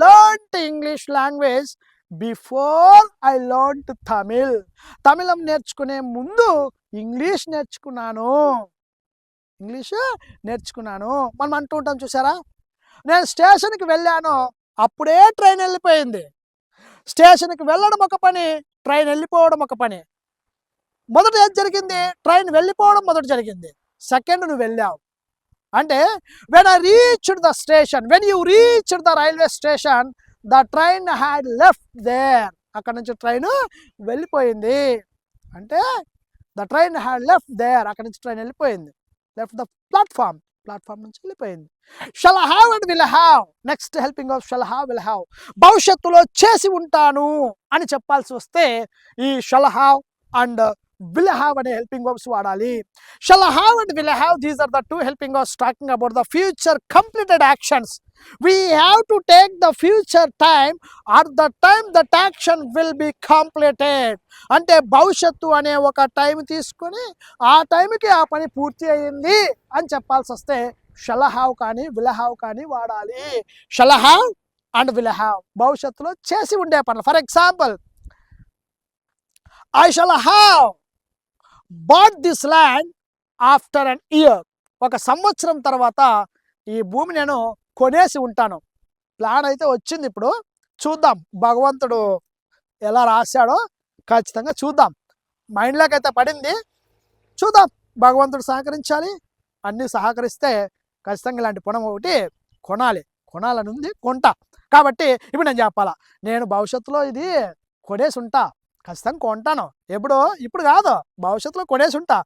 learnt English language before I learnt తమిళం నేర్చుకునే ముందు ఇంగ్లీష్ నేర్చుకున్నాను. మనం అంటూ ఉంటాం చూసారా, నేను స్టేషన్కి వెళ్ళాను, అప్పుడే ట్రైన్ వెళ్ళిపోయింది. స్టేషన్కి వెళ్ళడం ఒక పని, ట్రైన్ వెళ్ళిపోవడం ఒక పని. మొదట ఏది జరిగింది? ట్రైన్ వెళ్ళిపోవడం మొదట జరిగింది. సెకండ్ నువ్వు వెళ్ళావు అంటే when you reached the railway station the train had left there, అక్కడ నుంచి ట్రైన్ వెళ్ళిపోయింది. అంటే the train had left there, అక్కడ నుంచి ట్రైన్ వెళ్ళిపోయింది. లెఫ్ట్ ద ప్లాట్ఫామ్ నుంచి వెళ్ళిపోయింది. Shall have and will have, next helping of shall have will have. భవిష్యత్తులో చేసి ఉంటాను అని చెప్పాల్సి వస్తే ఈ shall have and will have అనే helping verbs వాడాలి. Shall have and will have, these are the 2 helping verbs talking about the future completed actions. We have to take the future time at the time that action will be completed. అంటే భవిష్యత్తు అనే ఒక time తీసుకొని ఆ టైంకి ఆ పని పూర్తి అయ్యింది అని చెప్పాల్సి వస్తే shall have కానీ will have కానీ వాడాలి. shall have and will have భవిష్యత్తులో చేసి ఉండే పనులు. For example, I shall have bought this land after an year, ఒక సంవత్సరం తర్వాత ఈ భూమి నేను కొనేసి ఉంటాను. ప్లాన్ అయితే వచ్చింది, ఇప్పుడు చూద్దాం భగవంతుడు ఎలా రాశాడో ఖచ్చితంగా చూద్దాం. మైండ్లోకి అయితే పడింది, చూద్దాం. భగవంతుడు సహకరించాలి, అన్నీ సహకరిస్తే ఖచ్చితంగా ఇలాంటి పొలం ఒకటి కొనాలని ఉంది, కొంటా. కాబట్టి ఇప్పుడు నేను చెప్పాలా, నేను భవిష్యత్తులో ఇది కొనేసి ఉంటా, ఖచ్చితంగా కొంటాను. ఇప్పుడు కాదు, భవిష్యత్తులో కొనేసి ఉంటా.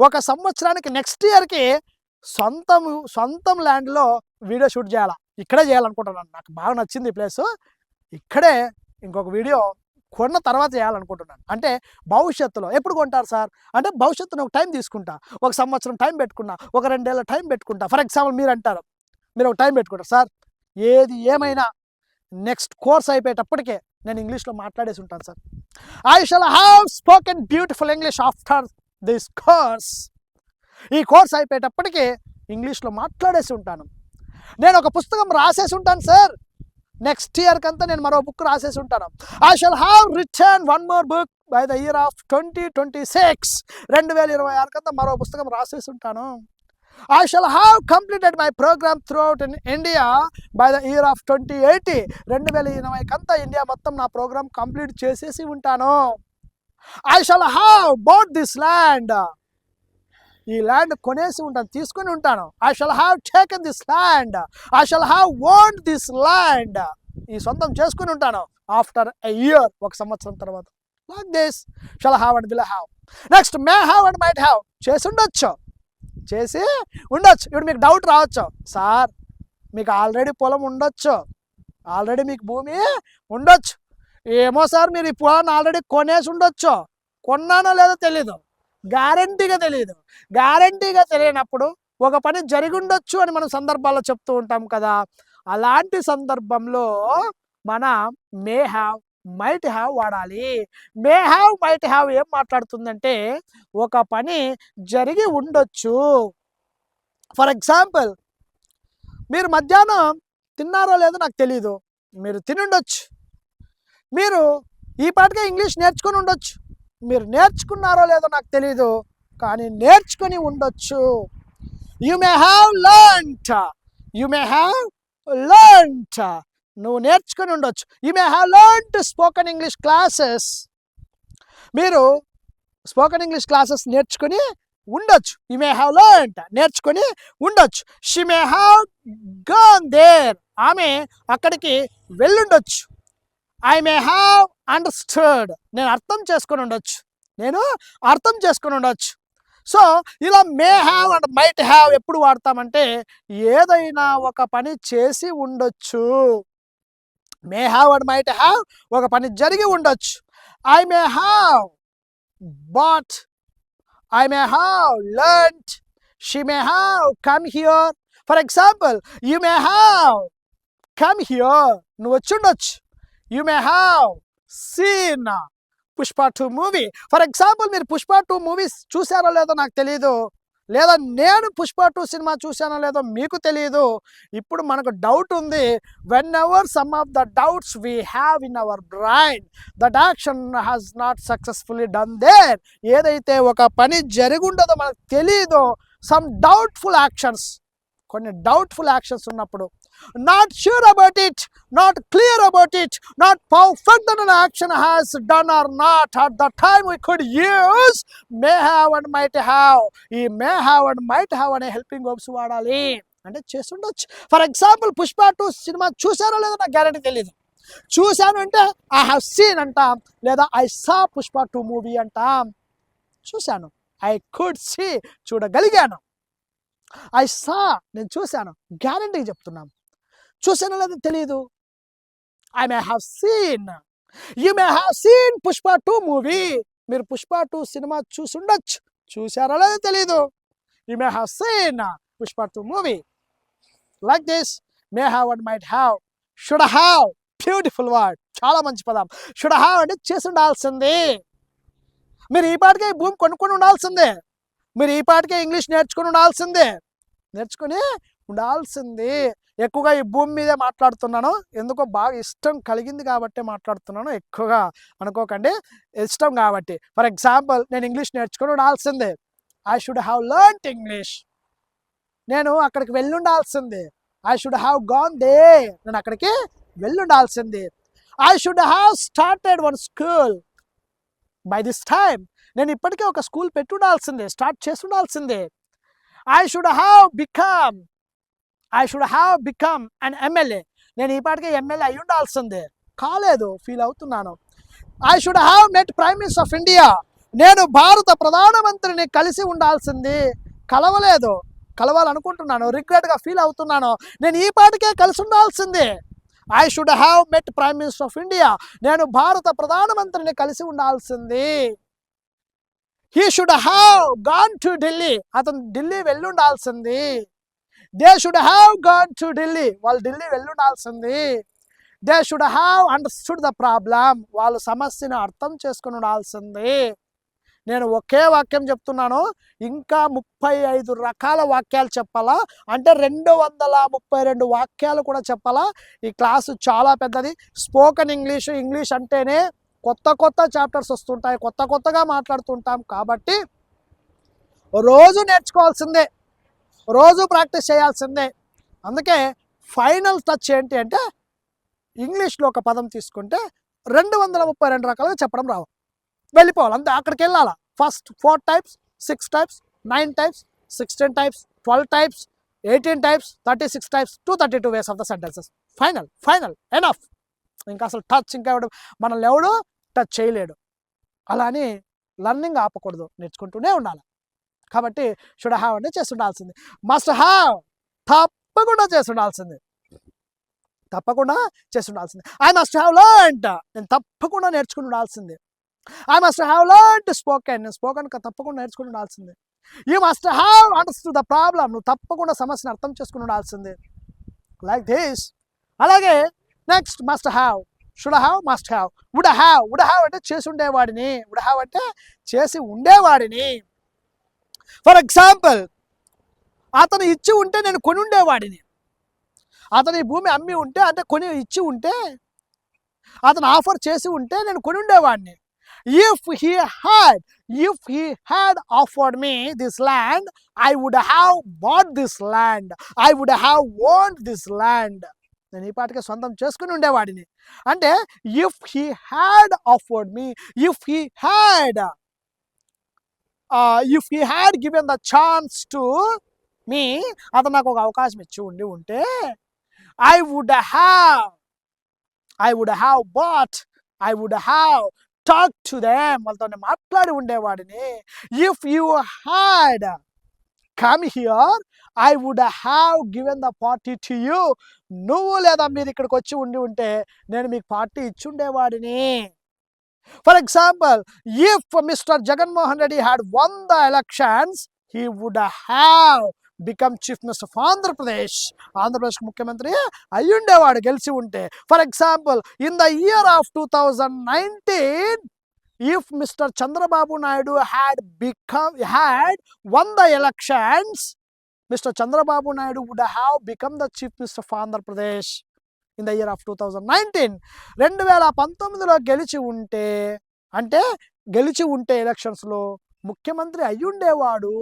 ఒక సంవత్సరానికి నెక్స్ట్ ఇయర్కి సొంతం ల్యాండ్లో వీడియో షూట్ చేయాలా, ఇక్కడే చేయాలనుకుంటున్నాను. నాకు బాగా నచ్చింది ఈ ప్లేస్, ఇక్కడే ఇంకొక వీడియో కొన్న తర్వాత చేయాలనుకుంటున్నాను. అంటే భవిష్యత్తులో ఎప్పుడు కొంటారు సార్ అంటే, భవిష్యత్తులో ఒక టైం తీసుకుంటా, ఒక సంవత్సరం టైం పెట్టుకున్నా, ఒక 2 ఏళ్ళ టైం పెట్టుకుంటా. ఫర్ ఎగ్జాంపుల్ మీరు అంటారు, మీరు ఒక టైం పెట్టుకుంటారు, సార్ ఏది ఏమైనా నెక్స్ట్ కోర్స్ అయిపోయేటప్పటికే నేను ఇంగ్లీష్లో మాట్లాడేసి ఉంటాను sir. I shall have spoken beautiful English after this course. ఈ కోర్స్ అయిపోయేటప్పటికి ఇంగ్లీష్లో మాట్లాడేసి ఉంటాను. నేను ఒక పుస్తకం రాసేసి ఉంటాను సార్, నెక్స్ట్ ఇయర్కి అంతా నేను మరో బుక్ రాసేసి ఉంటాను. I shall have return one more book by the year of 2026. 2026 కంతా మరో పుస్తకం రాసేసి ఉంటాను. I shall have completed my program throughout in India by the year of 2080. 2020 కంతా ఇండియా మొత్తం నా ప్రోగ్రామ్ కంప్లీట్ చేసేసి ఉంటాను. I shall have bought this land. ఈ ల్యాండ్ కొనేసి ఉంటాను, తీసుకొని ఉంటాను. I shall have taken this land. I shall have owned this land. ఈ సొంతం చేసుకొని ఉంటాను ఆఫ్టర్ ఎ ఇయర్, ఒక సంవత్సరం తర్వాత. Like this, shall have and will have. Next, may have and might have. చేసి ఉండొచ్చు. ఇప్పుడు మీకు డౌట్ రావచ్చు, సార్ మీకు ఆల్రెడీ పొలం ఉండొచ్చు, ఆల్రెడీ మీకు భూమి ఉండొచ్చు, ఏమో సార్ మీరు ఈ పొలాన్ని ఆల్రెడీ కొనేసి ఉండొచ్చు, కొన్నానో లేదో తెలీదు, గ్యారంటీగా తెలియనప్పుడు ఒక పని జరిగి ఉండొచ్చు అని మనం సందర్భాల్లో చెప్తూ ఉంటాం కదా. అలాంటి సందర్భంలో మన మే హ్యావ్ మైట్ హ్యావ్ వాడాలి. మే హ్యావ్ మైట్ హ్యావ్ ఏం మాట్లాడుతుందంటే, ఒక పని జరిగి ఉండొచ్చు. ఫర్ ఎగ్జాంపుల్, మీరు మధ్యాహ్నం తిన్నారో లేదో నాకు తెలీదు, మీరు తినుండొచ్చు. మీరు ఈ పాటికే ఇంగ్లీష్ నేర్చుకొని ఉండొచ్చు, మీరు నేర్చుకున్నారో లేదో నాకు తెలీదు, కానీ నేర్చుకొని ఉండొచ్చు. You may have learned. నువ్వు నేర్చుకొని ఉండొచ్చు. You may have learned spoken English classes. మీరు స్పోకెన్ ఇంగ్లీష్ క్లాసెస్ నేర్చుకొని ఉండొచ్చు. యు మే హ్యావ్ లర్న్డ్, నేర్చుకొని ఉండొచ్చు. She may have gone there. ఆమె అక్కడికి వెళ్ళుండొచ్చు. I may have understood. నేను అర్థం చేసుకొని ఉండొచ్చు. సో ఇలా may have and might have ఎప్పుడు వాడతామంటే, ఏదైనా ఒక పని చేసి ఉండొచ్చు. May have and might have ఒక పని జరిగి ఉండొచ్చు. I may have bought, I may have learned, she may have come here. For example, you may have come here, నువ్వు వచ్చి ఉండొచ్చు. You may have seen Pushpa 2 movie. For example, మీరు Pushpa 2 movies చూసారో లేదో నాకు తెలియదు, లేదా నేను పుష్ప 2 సినిమా చూసానో లేదో మీకు తెలియదు. ఇప్పుడు మనకు డౌట్ ఉంది. Whenever some of the doubts we have in our brain, that action has not successfully done there. ఏదైతే ఒక పని జరుగుండదో మనకు తెలియదో, సమ్ డౌట్ఫుల్ యాక్షన్స్, కొన్ని డౌట్ఫుల్ యాక్షన్స్ ఉన్నప్పుడు, not sure about it, not clear about it, not perfect that an action has done or not, at the time we could use may have and might have. ఈ may have and might have అనే helping verbs వాడాలి. అంటే చేసి ఉండొచ్చు. For example, Pushpa 2 cinema చూసారో లేదో నాకు guarantee తెలియదు. చూశాను అంటే ఐ హ్యావ్ సీన్ అంటాం, లేదా ఐ సా పుష్ప 2 మూవీ అంటాం. చూశాను, ఐ కుడ్ సీ, చూడగలిగాను. ఐ సా, నేను చూశాను, గ్యారెంటీ చెప్తున్నాం. చూసానో లేదో తెలియదు. I may have seen. You may have seen Pushpa 2 movie. మీరు పుష్ప 2 సినిమా చూసి ఉండొచ్చు, చూసారో లేదో తెలియదు. You may have seen Pushpa 2 movie. Like this, may have and might have. Should have, beautiful word, చాలా మంచి పదం. షుడ్ హ్యావ్ అంటే చేసి ఉండాల్సింది. మీరు ఈ పాటికే ఈ భూమి కొనుక్కొని ఉండాల్సిందే, మీరు ఈ పాటికే ఇంగ్లీష్ నేర్చుకొని ఉండాల్సింది. ఎక్కువగా ఈ భూమి మీదే మాట్లాడుతున్నాను, ఎందుకో బాగా ఇష్టం కలిగింది కాబట్టి మాట్లాడుతున్నాను. ఎక్కువగా అనుకోకండి, ఇష్టం కాబట్టి. ఫర్ ఎగ్జాంపుల్, నేను ఇంగ్లీష్ నేర్చుకొని ఉండాల్సిందే. I should have learned English. నేను అక్కడికి వెళ్ళుండాల్సిందే. I should have gone there. నేను అక్కడికి వెళ్ళుండాల్సిందే. I should have started one school by this time. నేను ఇప్పటికే ఒక స్కూల్ పెట్టి ఉండాల్సిందే, స్టార్ట్ చేసి ఉండాల్సిందే. I should have become an MLA. నేను ఈ పాటికే ఎమ్మెల్యే అయి ఉండాల్సిందే, కాలేదు, ఫీల్ అవుతున్నాను. I should have met prime minister of India. నేను భారత ప్రధానమంత్రిని కలిసి ఉండాల్సింది, కలవాలనుకుంటున్నాను, రిగ్రెట్గా ఫీల్ అవుతున్నాను. నేను ఈ పాటికే కలిసి ఉండాల్సిందే. I should have met prime minister of India. నేను భారత ప్రధానమంత్రిని కలిసి ఉండాల్సింది. He should have gone to Delhi. అతను ఢిల్లీ వెళ్ళి ఉండాల్సింది. They should have gone to Delhi. వాళ్ళు ఢిల్లీ వెళ్ళి ఉండాల్సింది. They should have understood the problem. వాళ్ళు సమస్యను అర్థం చేసుకుని ఉండాల్సింది. నేను ఒకే వాక్యం చెప్తున్నాను, ఇంకా 35 రకాల వాక్యాలు చెప్పాలా, అంటే 232 వాక్యాలు కూడా చెప్పాలా. ఈ క్లాసు చాలా పెద్దది. స్పోకెన్ ఇంగ్లీష్ అంటేనే కొత్త చాప్టర్స్ వస్తుంటాయి, కొత్తగా మాట్లాడుతుంటాం. కాబట్టి రోజు నేర్చుకోవాల్సిందే, రోజు ప్రాక్టీస్ చేయాల్సిందే. అందుకే ఫైనల్ టచ్ ఏంటి అంటే, ఇంగ్లీష్లో ఒక పదం తీసుకుంటే 232 రకాలుగా చెప్పడం రావు, వెళ్ళిపోవాలి అంతే. అక్కడికి వెళ్ళాలా. First 4 types, 6 types, 9 types, 16 types, 12 types, 18 types, 36 types, 232 ways of the sentences. Final enough. ఇంకా అసలు టచ్, ఇంకా మనల్ని ఎవడు టచ్ చేయలేడు. అలా అని లర్నింగ్ ఆపకూడదు, నేర్చుకుంటూనే ఉండాలి. కాబట్టి షుడ్ హ్యావ్ అంటే చేసి ఉండాల్సింది. మస్ట్ హ్యావ్ తప్పకుండా చేసి ఉండాల్సింది. I must have learned. నేను తప్పకుండా నేర్చుకుని ఉండాల్సింది. I must have learned spoken తప్పకుండా నేర్చుకుని ఉండాల్సింది. You must have understood the problem. నువ్వు తప్పకుండా సమస్యను అర్థం చేసుకుని ఉండాల్సింది. Like this. అలాగే next must have, should have, must have. Would have అంటే చేసి ఉండేవాడిని. ఫర్ ఎగ్జాంపుల్, అతను ఇచ్చి ఉంటే నేను కొని ఉండేవాడిని. అతను ఈ భూమి అమ్మి ఉంటే, అంటే కొని ఇచ్చి ఉంటే, అతను ఆఫర్ చేసి ఉంటే నేను కొని ఉండేవాడిని. If he had offered me this land, I would have bought this land. I would have owned this land. నేను ఈ పాటికే సొంతం చేసుకుని ఉండేవాడిని. అంటే if he had offered me, if he had given the chance to me, అతను నాకు ఒక అవకాశం ఇచ్చి ఉంటే, I would have bought, I would have talk to them, వాళ్ళతో మాట్లాడి ఉండేవాడిని. If you had come here, I would have given the party to you. నువ్వు లేదా మీరు ఇక్కడికి వచ్చి ఉంటే నేను మీకు పార్టీ ఇచ్చి ఉండేవాడిని. For example, if Mr. Jagannath Reddy had won the elections, he would have become chief minister of Andhra Pradesh ముఖ్యమంత్రి అయ్యుండేవాడు గెలిచి ఉంటే. For example, in the year of 2019, if Mr. Chandrababu Naidu had won the elections, Mr. Chandrababu Naidu would have become the chief minister of Andhra Pradesh in the year of 2019. 2019లో గెలిచి ఉంటే ఎలక్షన్స్లో ముఖ్యమంత్రి అయ్యుండేవారు.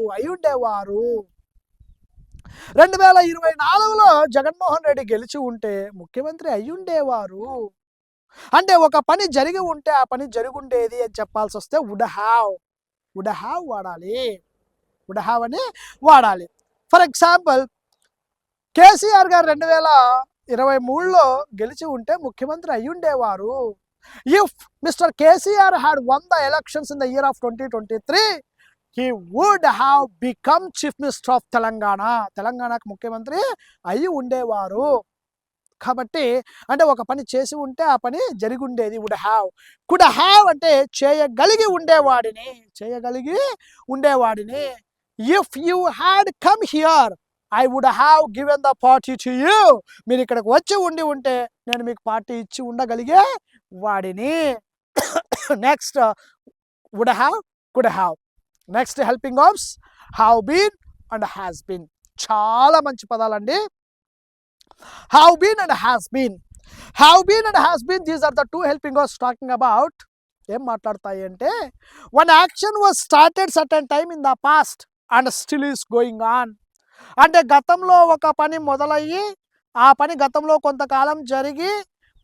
2024లో జగన్మోహన్ రెడ్డి గెలిచి ఉంటే ముఖ్యమంత్రి అయ్యుండేవారు. అంటే ఒక పని జరిగి ఉంటే ఆ పని జరుగుండేది అని చెప్పాల్సి వస్తే వుడ్ హ్యావ్ వాడాలి. ఫర్ ఎగ్జాంపుల్, కేసీఆర్ గారు 2023లో గెలిచి ఉంటే ముఖ్యమంత్రి అయ్యుండేవారు. If mister KCR had won the elections in the year of 2023, he would have become chief minister of తెలంగాణకు ముఖ్యమంత్రి అయ్యి ఉండేవారు. కాబట్టి అంటే ఒక పని చేసి ఉంటే ఆ పని జరిగి ఉండేది. కుడ్ హ్యావ్ అంటే చేయగలిగి ఉండేవాడిని. If you had come here, I would have given the party to you. మీరు ఇక్కడికి వచ్చి ఉంటే నేను మీకు పార్టీ ఇచ్చి ఉండగలిగే వాడిని. Next would have, could have. Next helping verbs have been and has been. చాలా మంచి పదాలండి. Have been and has been. These are the two helping verbs talking about. ఏం మాట్లాడతాయి అంటే, one action was started certain time in the past and still is going on. అంటే గతంలో ఒక పని మొదలయ్యి ఆ పని గతంలో కొంతకాలం జరిగి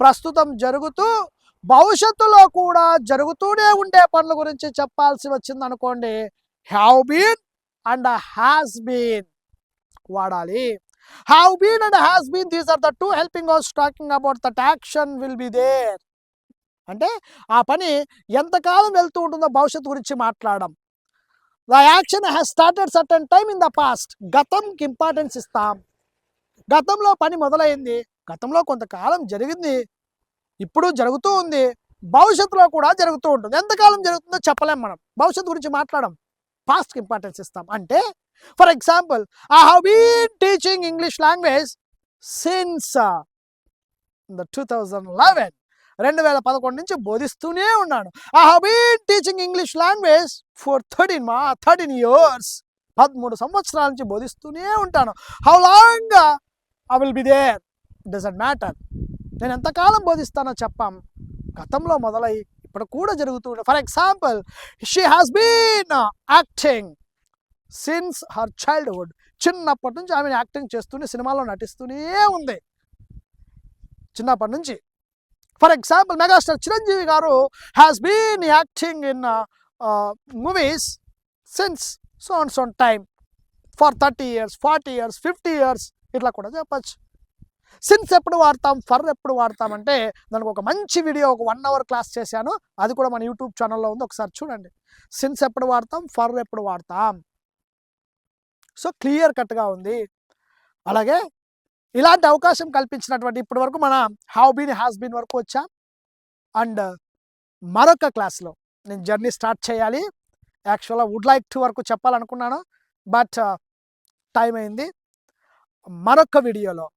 ప్రస్తుతం జరుగుతూ భవిష్యత్తులో కూడా జరుగుతూనే ఉండే పనుల గురించి చెప్పాల్సి వచ్చింది అనుకోండి, have been and has been వాడాలి. Have been and has been, these are the two helping verbs talking about that action will be there. అంటే ఆ పని ఎంతకాలం వెళ్తూ ఉంటుందో భవిష్యత్తు గురించి మాట్లాడడం. The action has started certain time in the past. గతంకి ఇంపార్టెన్స్ ఇస్తాం. గతంలో పని మొదలైంది, గతంలో కొంతకాలం జరిగింది, ఇప్పుడు జరుగుతూ ఉంది, భవిష్యత్తులో కూడా జరుగుతూ ఉంటుంది. ఎంతకాలం జరుగుతుందో చెప్పలేం మనం. భవిష్యత్తు గురించి మాట్లాడం, పాస్ట్కి ఇంపార్టెన్స్ ఇస్తాం. అంటే for example, I have been teaching English language since the 2011 నుంచి బోధిస్తూనే ఉన్నాను. I have been teaching English language for 13 years. 13 సంవత్సరాల నుంచి బోధిస్తూనే ఉంటాను. How long I will be there doesn't matter. నేను ఎంతకాలం బోధిస్తానో చెప్పాం. గతంలో మొదలై ఇప్పుడు కూడా జరుగుతుంది. For example, she has been acting since her childhood. చిన్నప్పటి నుంచి ఆమె యాక్టింగ్ చేస్తూనే, సినిమాలో నటిస్తూనే ఉంది చిన్నప్పటి నుంచి. For example, megastar Chiranjeevi garu has been acting in movies since so and so time for 30 years, 40 years, 50 years, ఇట్లా కూడా చెప్పచ్చు. సిన్స్ ఎప్పుడు వాడతాం, ఫర్ ఎప్పుడు వాడతాం అంటే దానికి ఒక మంచి వీడియో, ఒక 1 hour క్లాస్ చేశాను, అది కూడా మన యూట్యూబ్ ఛానల్లో ఉంది, ఒకసారి చూడండి. సిన్స్ ఎప్పుడు వాడతాం, ఫర్ ఎప్పుడు వాడతాం, సో క్లియర్ కట్గా ఉంది. అలాగే ఇలాంటి అవకాశం కల్పించినటువంటి ఇప్పటి వరకు మన హ్యావ్ బీన్, హ్యాస్ బీన్ వరకు వచ్చాం. అండ్ మరొక క్లాస్లో నేను జర్నీ స్టార్ట్ చేయాలి. యాక్చువల్గా వుడ్ లైక్ టు వరకు చెప్పాలనుకున్నాను, బట్ టైం అయింది. మరొక వీడియోలో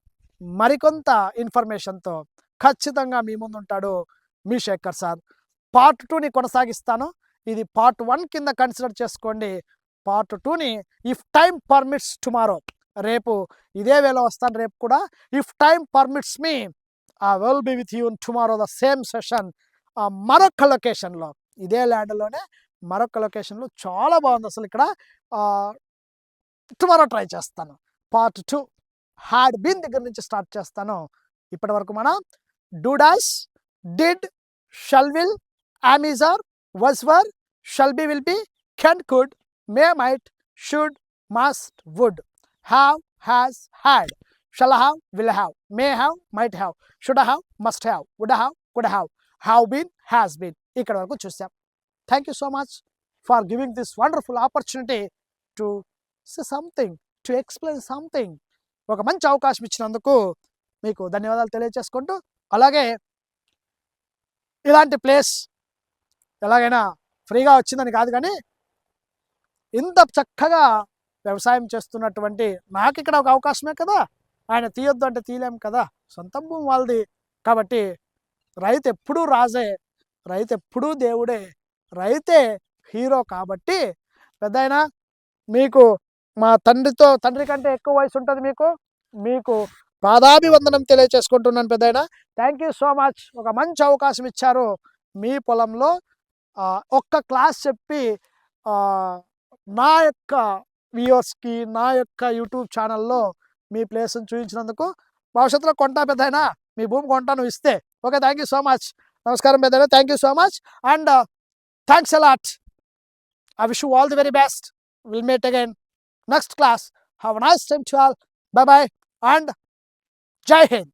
మరికొంత ఇన్ఫర్మేషన్తో ఖచ్చితంగా మీ ముందు ఉంటాడు మీ శేఖర్ సార్. పార్ట్ 2ని కొనసాగిస్తాను. ఇది పార్ట్ 1 కింద కన్సిడర్ చేసుకోండి. పార్ట్ 2ని ఇఫ్ టైమ్ పర్మిట్స్ టుమారో, రేపు ఇదే వేళ వస్తాను. రేపు కూడా if time permits me I will be with you tomorrow the same session. మరొక లొకేషన్లో, ఇదే ల్యాండ్లోనే మరొక లొకేషన్లో. చాలా బాగుంది అసలు ఇక్కడ. టుమారో ట్రై చేస్తాను. పార్ట్ 2 హ్యాడ్ బీన్ దగ్గర నుంచి స్టార్ట్ చేస్తాను. ఇప్పటి వరకు మనం do dash, did, shall will, am is are, was were, shall be will be, can could, may might, should, must, would, have, has, had, shall have, will have, may have, might have, should have, must have, would have, could have been, has been. ఇక్కడ వరకు చూసాం. Thank you so much for giving this wonderful opportunity to say something, to explain something. ఒక మంచి అవకాశం ఇచ్చినందుకు మీకు ధన్యవాదాలు తెలియజేసుకుంటూ, అలాగే ఇలాంటి ప్లేస్ ఎలాగైనా ఫ్రీగా వచ్చిందని కాదు, కానీ ఇంత చక్కగా వ్యవసాయం చేస్తున్నటువంటి నాకు ఇక్కడ ఒక అవకాశమే కదా. ఆయన తీయొద్దు అంటే తీయలేం కదా, సొంత భూమి వాళ్ళది. కాబట్టి రైతు ఎప్పుడూ రాజే, రైతు ఎప్పుడూ దేవుడే, రైతే హీరో. కాబట్టి పెద్దాయన, మీకు మా తండ్రి కంటే ఎక్కువ వయసు ఉంటుంది మీకు పాదాభివందనం తెలియచేసుకుంటున్నాను పెద్దాయన. Thank you so much. ఒక మంచి అవకాశం ఇచ్చారు. మీ పొలంలో ఒక్క క్లాస్ చెప్పి నా యొక్క వ్యూవర్స్కి, నా యొక్క యూట్యూబ్ ఛానల్లో మీ ప్లేస్ని చూపించినందుకు. భవిష్యత్తులో కొంటా పెద్దాయన, మీ భూమి కొంటా నువ్వు ఇస్తే. Okay, thank you so much. నమస్కారం పెద్దాయన, thank you so much and thanks a lot. I wish you all the very best. We'll meet again next class. Have a nice time to all. Bye bye and Jai Hind.